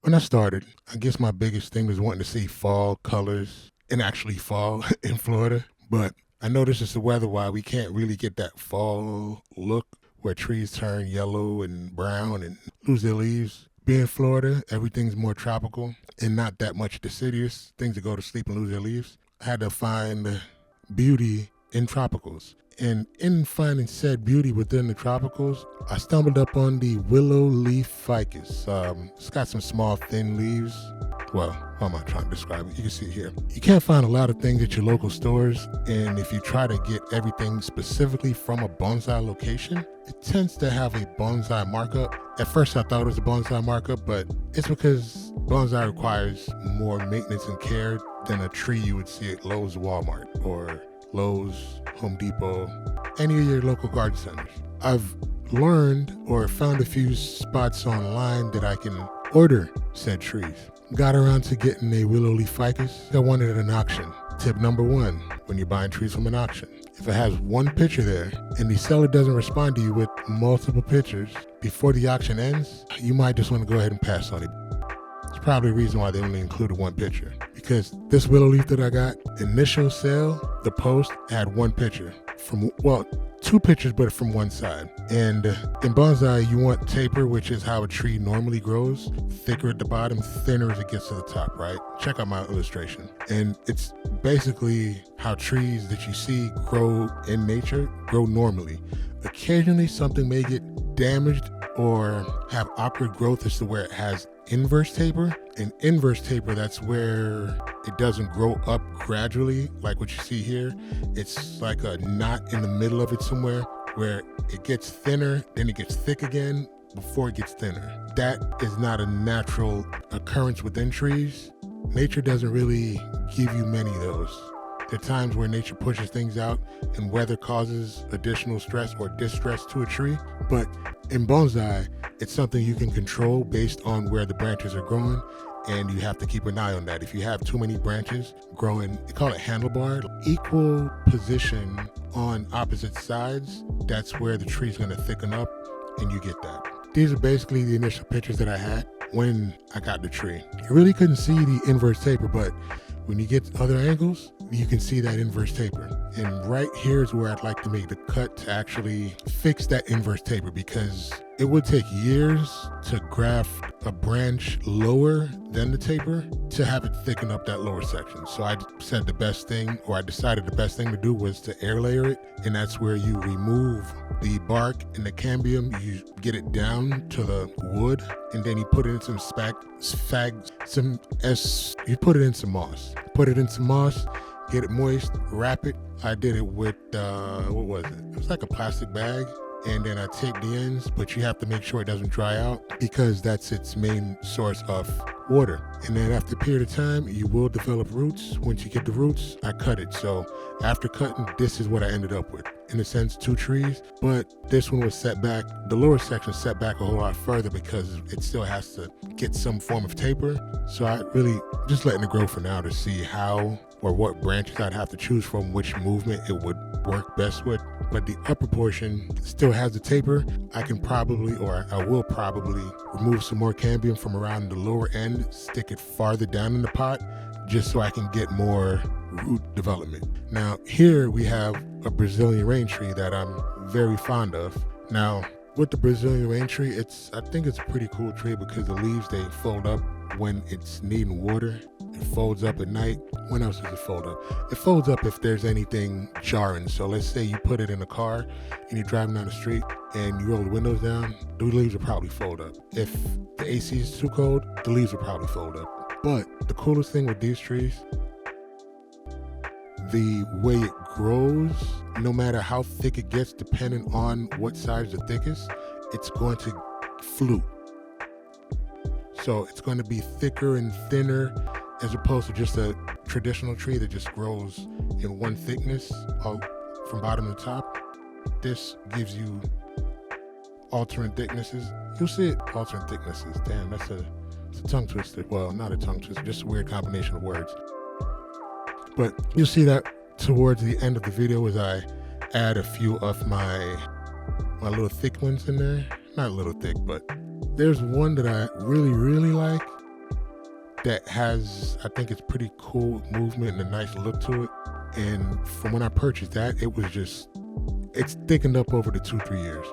when I started, I guess my biggest thing was wanting to see fall colors and actually fall in Florida. But I noticed it's the weather why we can't really get that fall look where trees turn yellow and brown and lose their leaves. Being in Florida, everything's more tropical and not that much deciduous, things that go to sleep and lose their leaves. I had to find beauty in tropicals. And in finding said beauty within the tropicals, I stumbled up on the willow leaf ficus. It's got some small, thin leaves. Well, how am I trying to describe it? You can see it here. You can't find a lot of things at your local stores, and if you try to get everything specifically from a bonsai location, it tends to have a bonsai markup. At first I thought it was a bonsai markup, but it's because bonsai requires more maintenance and care than a tree you would see at Lowe's, Walmart, or Lowe's, Home Depot, any of your local garden centers. I've learned or found a few spots online that I can order said trees. Got around to getting a willow leaf ficus. I wanted at an auction. Tip number 1, when you're buying trees from an auction, if it has one picture there and the seller doesn't respond to you with multiple pictures before the auction ends, you might just want to go ahead and pass on it. It's probably the reason why they only included one picture, because this willow leaf that I got, initial sale, the post had one picture from, well, 2 pictures, but from one side. And in bonsai, you want taper, which is how a tree normally grows, thicker at the bottom, thinner as it gets to the top, right? Check out my illustration. And it's basically how trees that you see grow in nature grow normally. Occasionally, something may get damaged or have awkward growth as to where it has inverse taper. In inverse taper, that's where it doesn't grow up gradually like what you see here. It's like a knot in the middle of it somewhere where it gets thinner, then it gets thick again before it gets thinner. That is not a natural occurrence within trees. Nature doesn't really give you many of those. There are times where nature pushes things out and weather causes additional stress or distress to a tree. But in bonsai, it's something you can control based on where the branches are growing, and you have to keep an eye on that. If you have too many branches growing, they call it handlebar, equal position on opposite sides, that's where the tree's gonna thicken up and you get that. These are basically the initial pictures that I had when I got the tree. You really couldn't see the inverse taper, but when you get other angles, you can see that inverse taper. And right here is where I'd like to make the cut to actually fix that inverse taper, because it would take years to graft a branch lower than the taper to have it thicken up that lower section. So I said the best thing, or I decided the best thing to do was to air layer it. And that's where you remove the bark and the cambium, you get it down to the wood, and then you put it in some you put it in some moss. Put it in some moss, get it moist, wrap it. I did it with, what was it? It was like a plastic bag. And then I taped the ends, but you have to make sure it doesn't dry out because that's its main source of water. And then after a period of time, you will develop roots. Once you get the roots, I cut it. So after cutting, this is what I ended up with. In a sense, 2 trees, but this one was set back, the lower section set back a whole lot further because it still has to get some form of taper. So I really just letting it grow for now to see how or what branches I'd have to choose from, which movement it would work best with. But the upper portion still has the taper. I can probably, or I will probably, remove some more cambium from around the lower end, stick it farther down in the pot, just so I can get more root development. Now here we have a Brazilian rain tree that I'm very fond of. Now with the Brazilian rain tree, I think it's a pretty cool tree because the leaves, they fold up when it's needing water. It folds up at night. When else does it fold up? It folds up if there's anything jarring. So let's say you put it in a car and you're driving down the street and you roll the windows down, the leaves will probably fold up. If the AC is too cold, the leaves will probably fold up. But the coolest thing with these trees, the way it grows, no matter how thick it gets, depending on what side is the thickest, it's going to flute. So it's going to be thicker and thinner as opposed to just a traditional tree that just grows in one thickness from bottom to top. This gives you alternate thicknesses. You'll see it, alternate thicknesses. Damn, it's a tongue twister. Well, not a tongue twister, just a weird combination of words. But you'll see that towards the end of the video as I add a few of my little thick ones in there. Not a little thick, but there's one that I really, really like. that has, I think it's pretty cool movement and a nice look to it. And from when I purchased that, it was just, it's thickened up over the 2-3 years.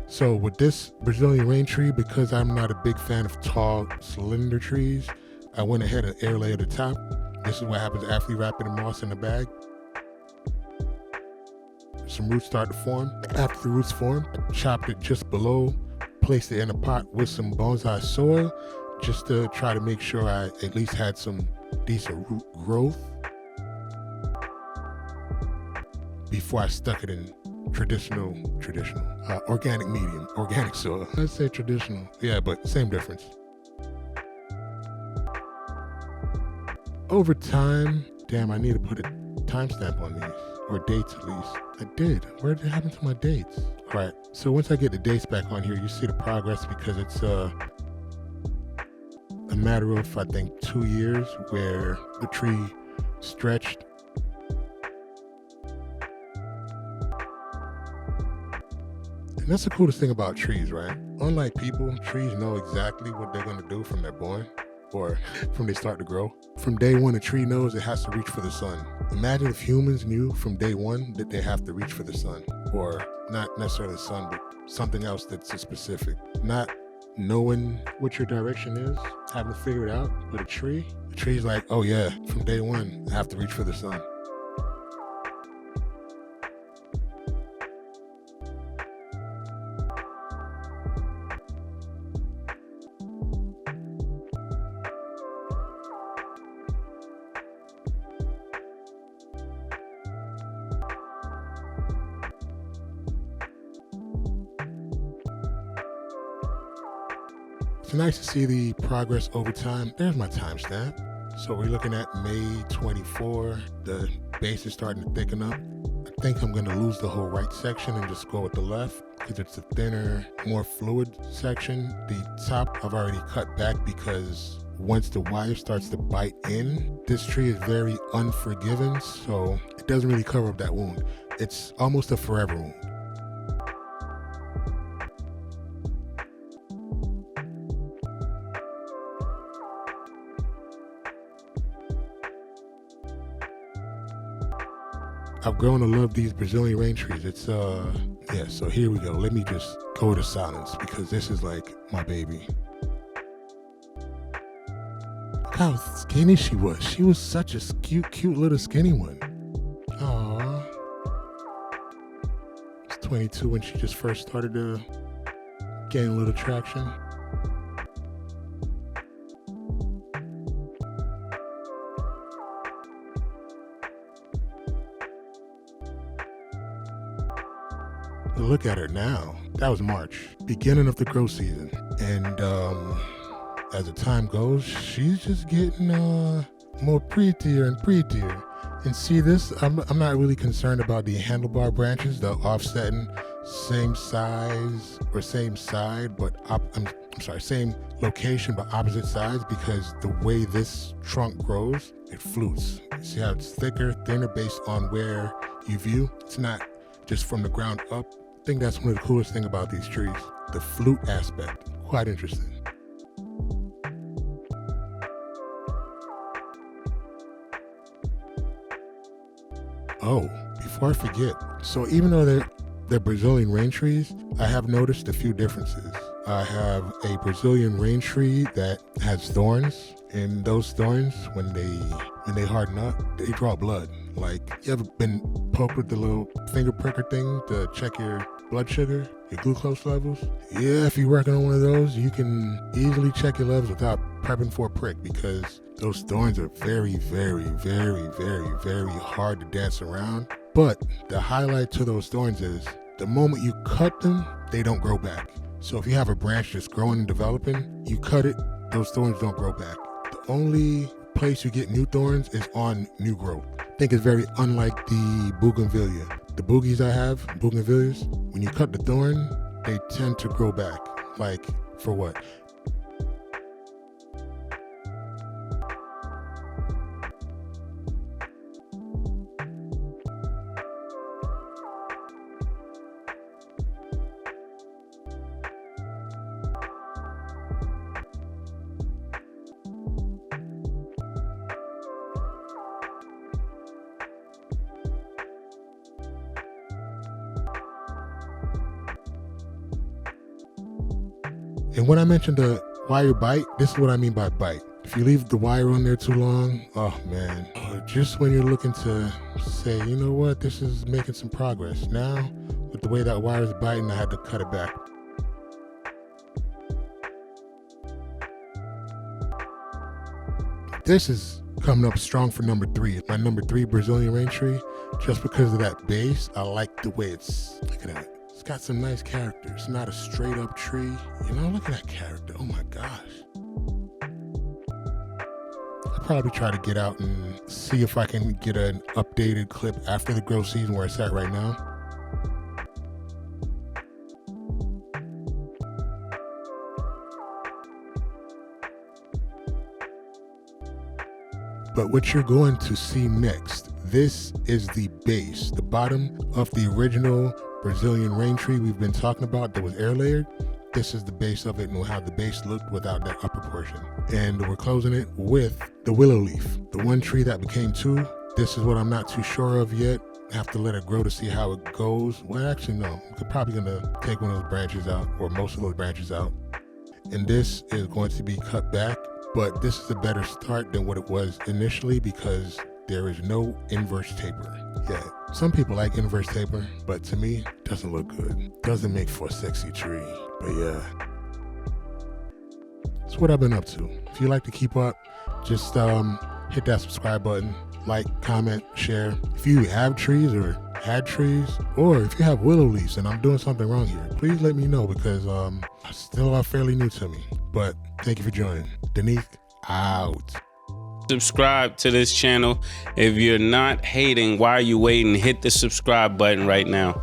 So with this Brazilian rain tree, because I'm not a big fan of tall, slender trees, I went ahead and air layered the top. This is what happens after you wrap it in moss in the bag. Some roots start to form. After the roots form, I chopped it just below, placed it in a pot with some bonsai soil, just to try to make sure I at least had some decent root growth before I stuck it in traditional, organic medium, organic soil. Let's say traditional, yeah, but same difference. Over time, damn, I need to put a timestamp on these, or dates at least. I did. Where did it happen to my dates? All right, so once I get the dates back on here, you see the progress, because it's a matter of, I think, 2 years where the tree stretched. And that's the coolest thing about trees, right? Unlike people, trees know exactly what they're going to do from they're born, or from they start to grow. From day one, a tree knows it has to reach for the sun. Imagine if humans knew from day one that they have to reach for the sun, or not necessarily the sun, but something else that's specific. Not knowing what your direction is, having to figure it out. But a tree's like, oh yeah, from day one, I have to reach for the sun. It's nice to see the progress over time. There's my timestamp. So we're looking at May 24. The base is starting to thicken up. I think I'm gonna lose the whole right section and just go with the left, because it's a thinner, more fluid section. The top I've already cut back, because once the wire starts to bite in, this tree is very unforgiving, so it doesn't really cover up that wound. It's almost a forever wound. I've grown to love these Brazilian rain trees. It's yeah, so here we go. Let me just go to silence, because this is like my baby. Look how skinny she was. She was such a cute little skinny one. Aww. It's 22 when she just first started to gain a little traction. Look at her now. That was March, beginning of the growth season. And as the time goes, she's just getting more prettier and prettier. And see this, I'm not really concerned about the handlebar branches, the offsetting, same size or same side, but same location but opposite sides, because the way this trunk grows, it flutes. You see how it's thicker, thinner based on where you view? It's not just from the ground up. I think that's one of the coolest things about these trees, the flute aspect. Quite interesting. Oh, before I forget, so even though they're Brazilian rain trees, I have noticed a few differences. I have a Brazilian rain tree that has thorns, and those thorns, when they harden up, they draw blood. Like, you ever been poked with the little finger pricker thing to check your blood sugar, your glucose levels? Yeah, if you're working on one of those, you can easily check your levels without prepping for a prick, because those thorns are very, very, very, very, very hard to dance around. But the highlight to those thorns is the moment you cut them, they don't grow back. So if you have a branch that's growing and developing, you cut it, those thorns don't grow back. The only place you get new thorns is on new growth. I think it's very unlike the bougainvillea. The boogies I have, bougainvilleas, when you cut the thorn, they tend to grow back. Like, for what? And when I mentioned the wire bite, this is what I mean by bite. If you leave the wire on there too long, oh man, just when you're looking to say, you know what, this is making some progress. Now, with the way that wire is biting, I had to cut it back. This is coming up strong for number 3. My number 3 Brazilian rain tree, just because of that base. I like the way look at that. It's got some nice character. It's not a straight up tree. You know, look at that character. Oh my gosh. I'll probably try to get out and see if I can get an updated clip after the grow season where it's at right now. But what you're going to see next, this is the base, the bottom of the original Brazilian rain tree we've been talking about that was air layered. This is the base of it and how the base looked without that upper portion. And we're closing it with the willow leaf, the one tree that became 2. This is what I'm not too sure of yet. I have to let it grow to see how it goes. Well, actually, no. I'm probably gonna take one of those branches out, or most of those branches out. And this is going to be cut back. But this is a better start than what it was initially because there is no inverse taper. Yeah, some people like inverse taper, but to me, it doesn't look good. Doesn't make for a sexy tree, but yeah. That's what I've been up to. If you like to keep up, just hit that subscribe button, like, comment, share. If you have trees or had trees, or if you have willow leaves and I'm doing something wrong here, please let me know because still are fairly new to me. But thank you for joining. Denise out. Subscribe to this channel. If you're not hating, why are you waiting? Hit the subscribe button right now.